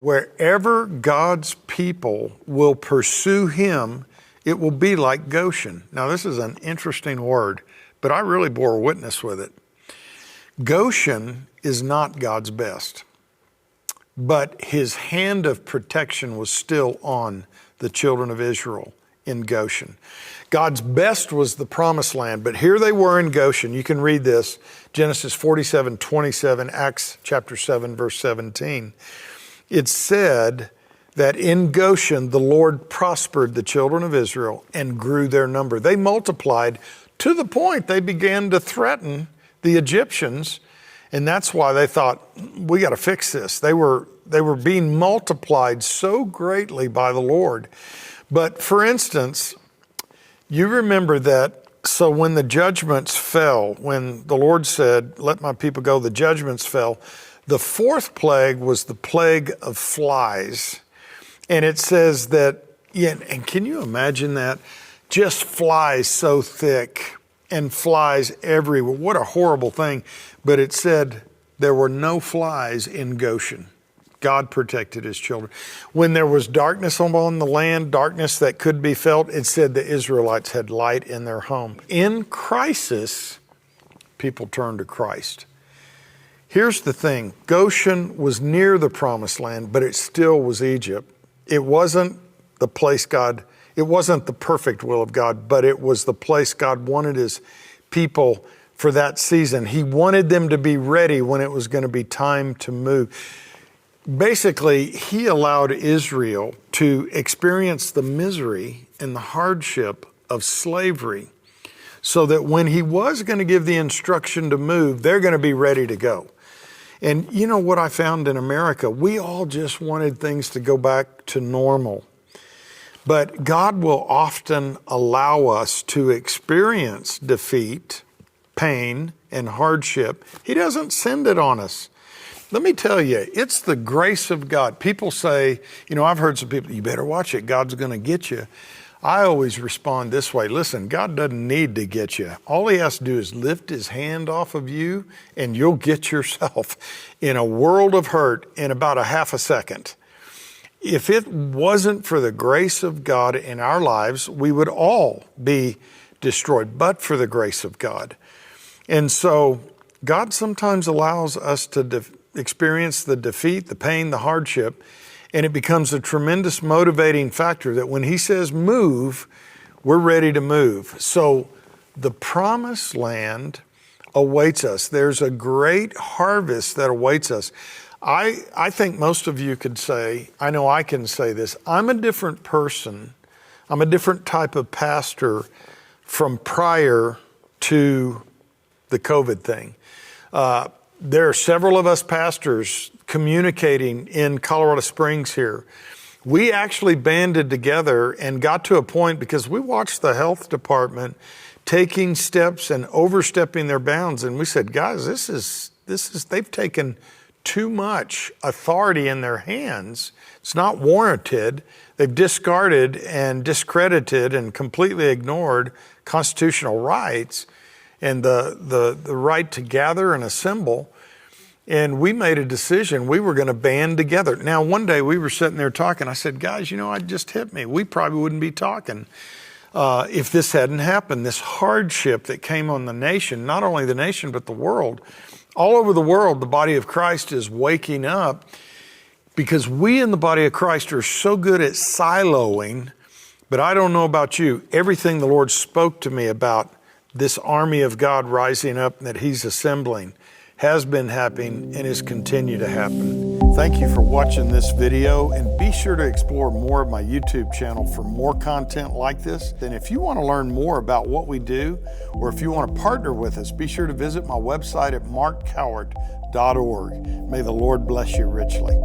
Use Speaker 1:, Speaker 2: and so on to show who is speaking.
Speaker 1: Wherever God's people will pursue him, it will be like Goshen. Now, this is an interesting word, but I really bore witness with it. Goshen is not God's best, but his hand of protection was still on the children of Israel in Goshen. God's best was the promised land, but here they were in Goshen. You can read this, Genesis 47:27, Acts chapter 7, verse 17. It said that in Goshen, the Lord prospered the children of Israel and grew their number. They multiplied to the point they began to threaten the Egyptians. And that's why they thought, we got to fix this. They were being multiplied so greatly by the Lord. But for instance, you remember that, so when the judgments fell, when the Lord said, let my people go, the judgments fell. The fourth plague was the plague of flies. And it says that, yeah, and can you imagine that? Just flies so thick and flies everywhere. What a horrible thing. But it said there were no flies in Goshen. God protected his children. When there was darkness on the land, darkness that could be felt, it said the Israelites had light in their home. In crisis, people turned to Christ. Here's the thing. Goshen was near the promised land, but it still was Egypt. It wasn't the place it wasn't the perfect will of God, but it was the place God wanted his people for that season. He wanted them to be ready when it was going to be time to move. Basically, he allowed Israel to experience the misery and the hardship of slavery so that when he was going to give the instruction to move, they're going to be ready to go. And you know what I found in America? We all just wanted things to go back to normal. But God will often allow us to experience defeat, pain, and hardship. He doesn't send it on us. Let me tell you, it's the grace of God. People say, you know, I've heard some people, you better watch it, God's going to get you. I always respond this way. Listen, God doesn't need to get you. All he has to do is lift his hand off of you and you'll get yourself in a world of hurt in about a half a second. If it wasn't for the grace of God in our lives, we would all be destroyed, but for the grace of God. And so God sometimes allows us to experience the defeat, the pain, the hardship, and it becomes a tremendous motivating factor that when he says move, we're ready to move. So the promised land awaits us. There's a great harvest that awaits us. I think most of you could say, I know I can say this, I'm a different person. I'm a different type of pastor from prior to the COVID thing. There are several of us pastors communicating in Colorado Springs here. We actually banded together and got to a point because we watched the health department taking steps and overstepping their bounds. And we said, guys, this is, they've taken too much authority in their hands. It's not warranted. They've discarded and discredited and completely ignored constitutional rights and the right to gather and assemble. And we made a decision. We were going to band together. Now, one day we were sitting there talking. I said, guys, you know, it just hit me. We probably wouldn't be talking if this hadn't happened. This hardship that came on the nation, not only the nation, but the world. All over the world, the body of Christ is waking up because we in the body of Christ are so good at siloing. But I don't know about you. Everything the Lord spoke to me about this army of God rising up that he's assembling has been happening and is continue to happen. Thank you for watching this video, and be sure to explore more of my YouTube channel for more content like this. And if you want to learn more about what we do, or if you want to partner with us, be sure to visit my website at markcowart.org. May the Lord bless you richly.